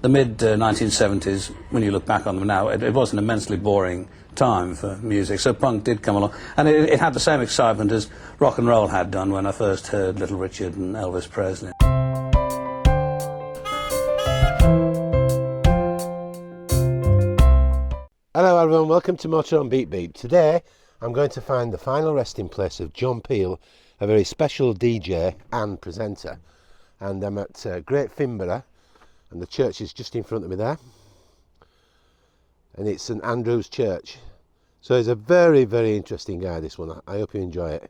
the mid-1970s, when you look back on them now, it was an immensely boring time for music, so punk did come along, and it had the same excitement as rock and roll had done when I first heard Little Richard and Elvis Presley. Hello everyone, welcome to MotorHome Beat Beat. Today I'm going to find the final resting place of John Peel, a very special DJ and presenter. And I'm at Great Finborough, and the church is just in front of me there. And it's St Andrew's Church. So he's a very, very interesting guy, this one. I hope you enjoy it.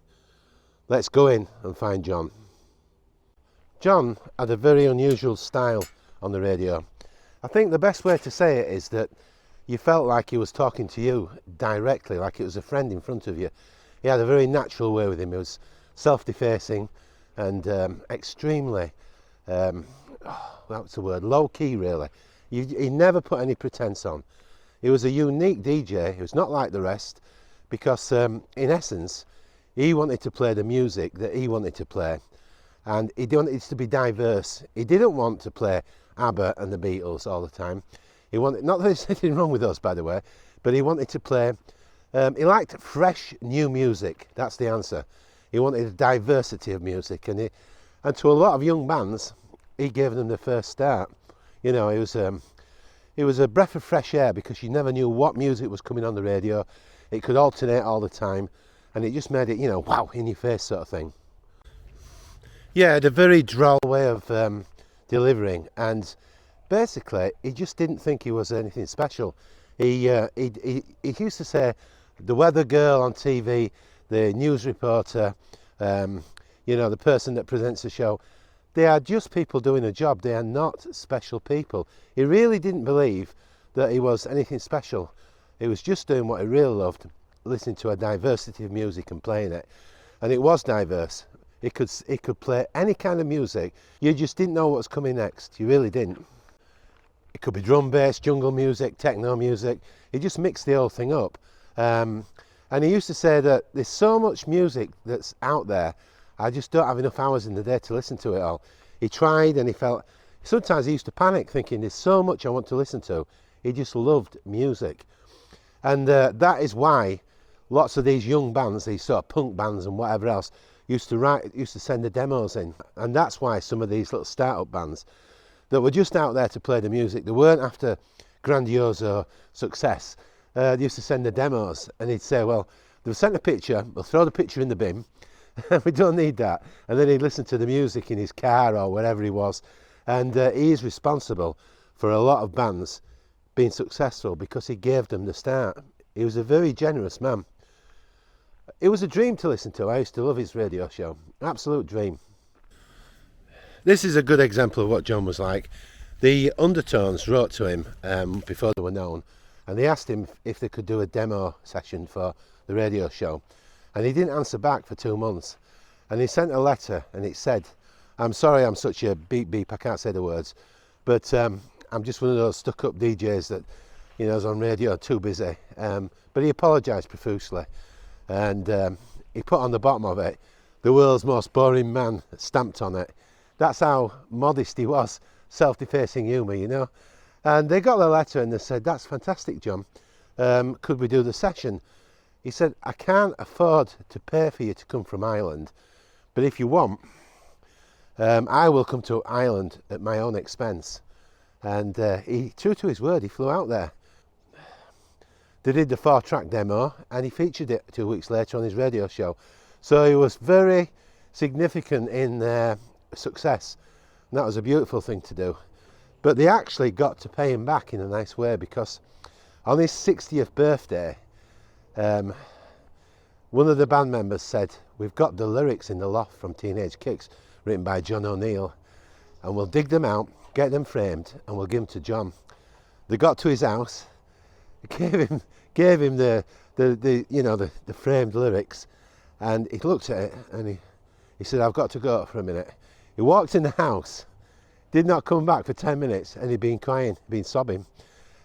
Let's go in and find John. John had a very unusual style on the radio. I think the best way to say it is that you felt like he was talking to you directly, like it was a friend in front of you. He had a very natural way with him. He was self-defacing and extremely, what's the word, low-key really. He never put any pretense on. He was a unique DJ. He was not like the rest because in essence he wanted to play the music that he wanted to play, and he wanted it to be diverse. He didn't want to play ABBA and the Beatles all the time. He wanted, not that there's anything wrong with us, by the way, but he wanted to play, he liked fresh new music. That's the answer. He wanted a diversity of music, and to a lot of young bands he gave them the first start. You know, it was a breath of fresh air because you never knew what music was coming on the radio. It could alternate all the time, and it just made it, you know, wow, in your face sort of thing. Yeah, it had a very droll way of delivering, and basically he just didn't think he was anything special. He used to say the weather girl on TV, the news reporter, you know, the person that presents the show, they are just people doing a job. They are not special people. He really didn't believe that he was anything special. He was just doing what he really loved, listening to a diversity of music and playing it. And it was diverse. It could play any kind of music. You just didn't know what was coming next. You really didn't. It could be drum bass, jungle music, techno music. He just mixed the whole thing up. And he used to say that there's so much music that's out there, I just don't have enough hours in the day to listen to it all. He tried, and he felt, sometimes he used to panic thinking there's so much I want to listen to. He just loved music. And that is why lots of these young bands, these sort of punk bands and whatever else, used to send the demos in. And that's why some of these little start-up bands that were just out there to play the music, they weren't after grandiose success. They used to send the demos, and he'd say, well, they've sent a picture, we'll throw the picture in the bin, we don't need that. And then he'd listen to the music in his car or wherever he was. And he is responsible for a lot of bands being successful because he gave them the start. He was a very generous man. It was a dream to listen to. I used to love his radio show. Absolute dream. This is a good example of what John was like. The Undertones wrote to him before they were known, and they asked him if they could do a demo session for the radio show. And he didn't answer back for 2 months. And he sent a letter, and it said, I'm sorry I'm such a beep beep, I can't say the words, but I'm just one of those stuck-up DJs that, you know, is on radio, too busy. But he apologised profusely. And he put on the bottom of it, the world's most boring man, stamped on it. That's how modest he was, self-defacing humour, you know. And they got the letter and they said, that's fantastic, John. Could we do the session? He said, I can't afford to pay for you to come from Ireland, but if you want, I will come to Ireland at my own expense. And he, true to his word, he flew out there. They did the 4-track demo, and he featured it 2 weeks later on his radio show. So he was very significant in their success, and that was a beautiful thing to do. But they actually got to pay him back in a nice way, because on his 60th birthday, one of the band members said, we've got the lyrics in the loft from Teenage Kicks written by John O'Neill, and we'll dig them out, get them framed, and we'll give them to John. They got to his house, gave him the framed lyrics, and he looked at it and he said, I've got to go for a minute. He walked in the house, did not come back for 10 minutes, and he'd been crying, been sobbing.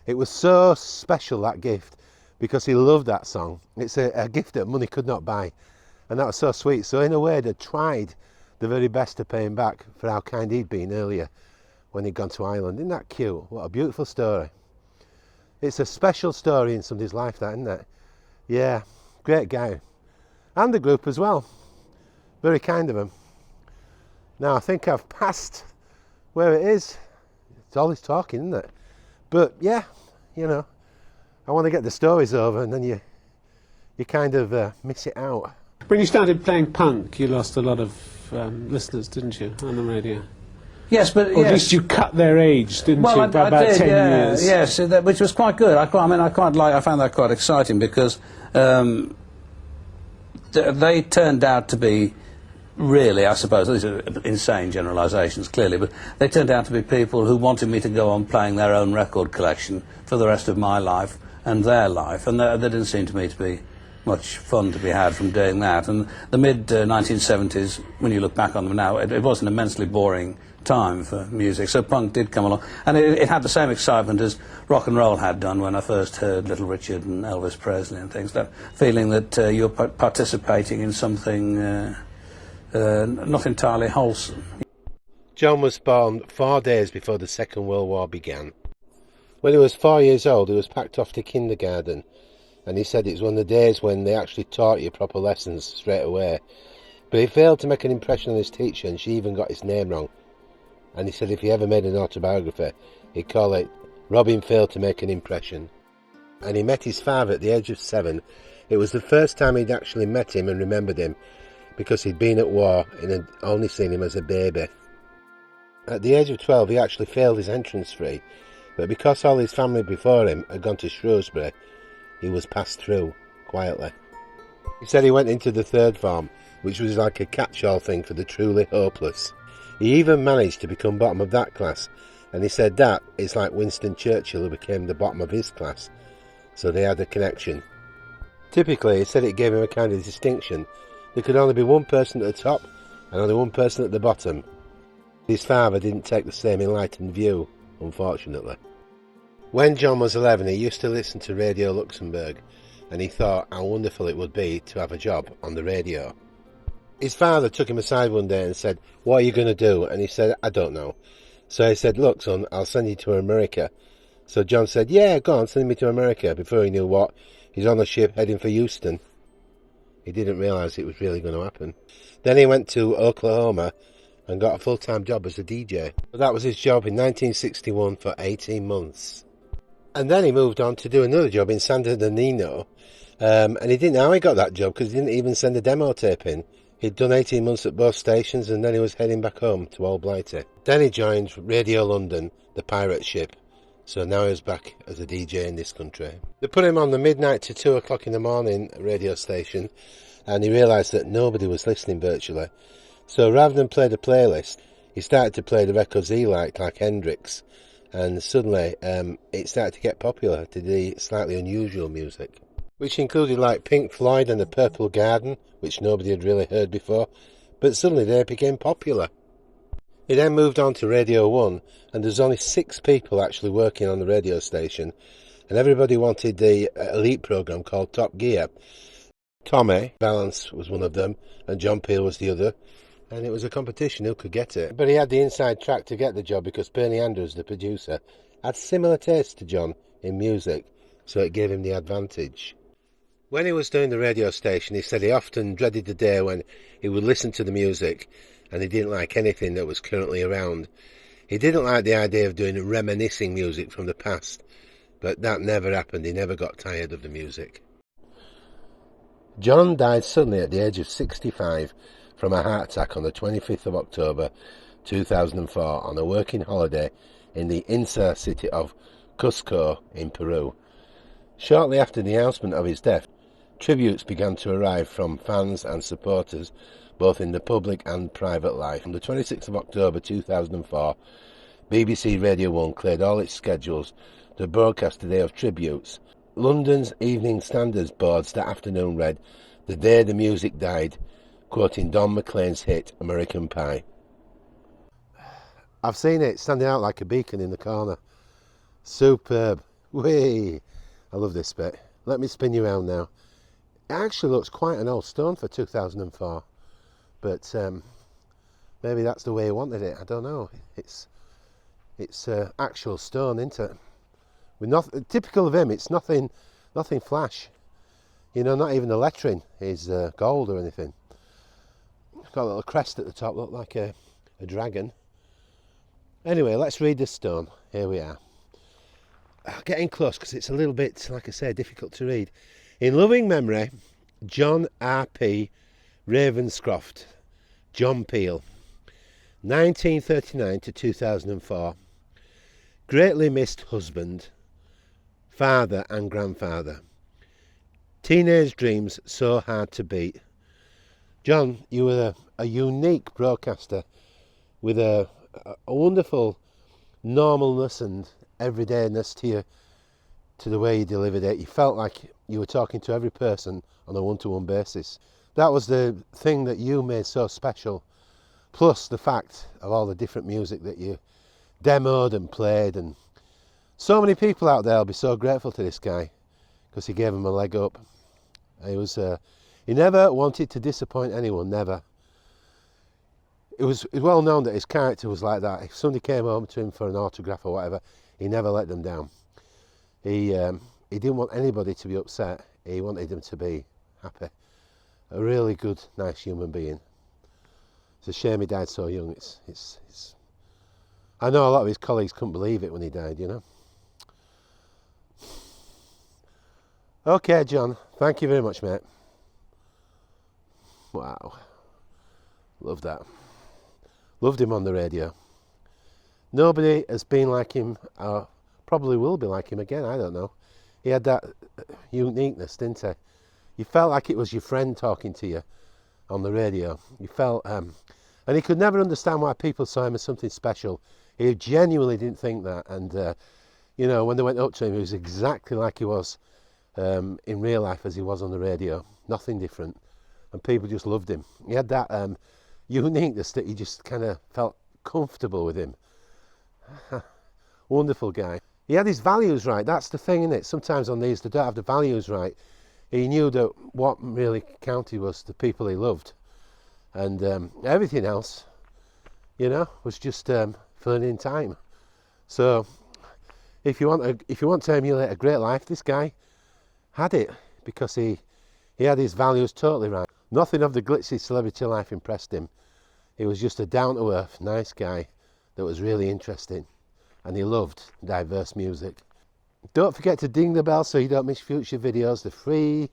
It was so special, that gift, because he loved that song. It's a gift that money could not buy, and that was so sweet. So in a way, they tried the very best to pay him back for how kind he'd been earlier when he'd gone to Ireland. Isn't that cute? What a beautiful story. It's a special story in somebody's life, that, isn't it? Yeah, great guy. And the group as well. Very kind of him. Now I think I've passed where it is. It's always talking, isn't it? But yeah, you know, I want to get the stories over, and then you kind of miss it out. When you started playing punk, you lost a lot of listeners, didn't you, on the radio? Yes, but or at least you cut their age, didn't you, by about did, 10 years? Yes, which was quite good. I found that quite exciting because they turned out to be really, I suppose, these are insane generalisations, clearly, but they turned out to be people who wanted me to go on playing their own record collection for the rest of my life and their life, and there didn't seem to me to be much fun to be had from doing that. And the mid-1970s, when you look back on them now, it was an immensely boring time for music, so punk did come along, and it had the same excitement as rock and roll had done when I first heard Little Richard and Elvis Presley and things, that feeling that you're participating in something not entirely wholesome. John was born 4 days before the Second World War began. When he was 4 years old, he was packed off to kindergarten, and he said it was one of the days when they actually taught you proper lessons straight away. But he failed to make an impression on his teacher, and she even got his name wrong. And he said if he ever made an autobiography, he'd call it Robin Failed to Make an Impression. And he met his father at the age of 7. It was the first time he'd actually met him and remembered him, because he'd been at war and had only seen him as a baby. At the age of 12, he actually failed his entrance fee, but because all his family before him had gone to Shrewsbury, he was passed through quietly. He said he went into the third form, which was like a catch-all thing for the truly hopeless. He even managed to become bottom of that class, and he said that is like Winston Churchill, who became the bottom of his class, so they had a connection. Typically, he said it gave him a kind of distinction. There could only be one person at the top and only one person at the bottom. His father didn't take the same enlightened view, unfortunately. When John was 11, he used to listen to Radio Luxembourg, and he thought how wonderful it would be to have a job on the radio. His father took him aside one day and said, "What are you going to do?" And he said, "I don't know." So he said, "Look, son, I'll send you to America." So John said, "Yeah, go on, send me to America." Before he knew what, he's on a ship heading for Houston. He didn't realise it was really going to happen. Then he went to Oklahoma and got a full-time job as a DJ. That was his job in 1961 for 18 months. And then he moved on to do another job in San Bernardino. And he didn't know how he got that job because he didn't even send a demo tape in. He'd done 18 months at both stations, and then he was heading back home to Old Blighty. Then he joined Radio London, the pirate ship. So now he was back as a DJ in this country. They put him on the midnight to 2 o'clock in the morning radio station, and he realised that nobody was listening virtually. So rather than play the playlist, he started to play the records he liked, like Hendrix, and suddenly it started to get popular, to the slightly unusual music, which included like Pink Floyd and the Purple Garden, which nobody had really heard before, but suddenly they became popular. He then moved on to Radio 1, and there's only 6 people actually working on the radio station, and everybody wanted the elite programme called Top Gear. Tommy Valance was one of them, and John Peel was the other, and it was a competition who could get it. But he had the inside track to get the job because Bernie Andrews, the producer, had similar tastes to John in music, so it gave him the advantage. When he was doing the radio station, he said he often dreaded the day when he would listen to the music and he didn't like anything that was currently around. He didn't like the idea of doing reminiscing music from the past, but that never happened. He never got tired of the music. John died suddenly at the age of 65 from a heart attack on the 25th of October 2004 on a working holiday in the insular city of Cusco in Peru. Shortly after the announcement of his death, tributes began to arrive from fans and supporters, both in the public and private life. On the 26th of October 2004, BBC Radio 1 cleared all its schedules to broadcast a day of tributes. London's Evening Standards boards that afternoon read, "The Day the Music Died," quoting Don McLean's hit American Pie. I've seen it standing out like a beacon in the corner. Superb. Whee! I love this bit. Let me spin you around now. It actually looks quite an old stone for 2004, but maybe that's the way he wanted it. I don't know. It's It's actual stone, isn't it? With typical of him, it's nothing flash. You know, not even the lettering is gold or anything. Got a little crest at the top, look like a dragon. Anyway, let's read this stone. Here we are. Getting close because it's a little bit, like I say, difficult to read. In loving memory, John R.P. Ravenscroft, John Peel, 1939 to 2004. Greatly missed husband, father and grandfather. Teenage dreams so hard to beat. John, you were a unique broadcaster with a wonderful normalness and everydayness to the way you delivered it. You felt like you were talking to every person on a one-to-one basis. That was the thing that you made so special, plus the fact of all the different music that you demoed and played, and so many people out there will be so grateful to this guy because he gave them a leg up. He never wanted to disappoint anyone, never. It was well known that his character was like that. If somebody came home to him for an autograph or whatever, he never let them down. He didn't want anybody to be upset. He wanted them to be happy. A really good, nice human being. It's a shame he died so young. I know a lot of his colleagues couldn't believe it when he died, you know. Okay, John, thank you very much, mate. Wow. Love that. Loved him on the radio. Nobody has been like him, or probably will be like him again, I don't know. He had that uniqueness, didn't he? You felt like it was your friend talking to you on the radio. You felt, and he could never understand why people saw him as something special. He genuinely didn't think that, and you know, when they went up to him, he was exactly like he was in real life as he was on the radio. Nothing different, and people just loved him. He had that uniqueness that you just kind of felt comfortable with him. Wonderful guy. He had his values right. That's the thing, isn't it? Sometimes on these they don't have the values right. He knew that what really counted was the people he loved, and everything else, you know, was just filling in time. So if you want to emulate a great life, this guy had it, because he had his values totally right. Nothing of the glitzy celebrity life impressed him. He was just a down-to-earth, nice guy that was really interesting, and he loved diverse music. Don't forget to ding the bell so you don't miss future videos. They're free,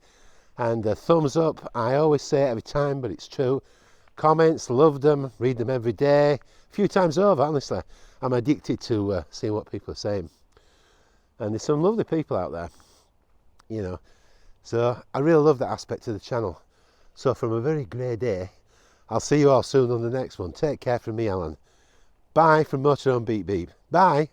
and a thumbs up. I always say it every time, but it's true. Comments, love them, read them every day, a few times over, honestly. I'm addicted to seeing what people are saying. And there's some lovely people out there, you know. So I really love that aspect of the channel. So from a very grey day, I'll see you all soon on the next one. Take care from me, Alan. Bye from MotorHome Beep Beep. Bye.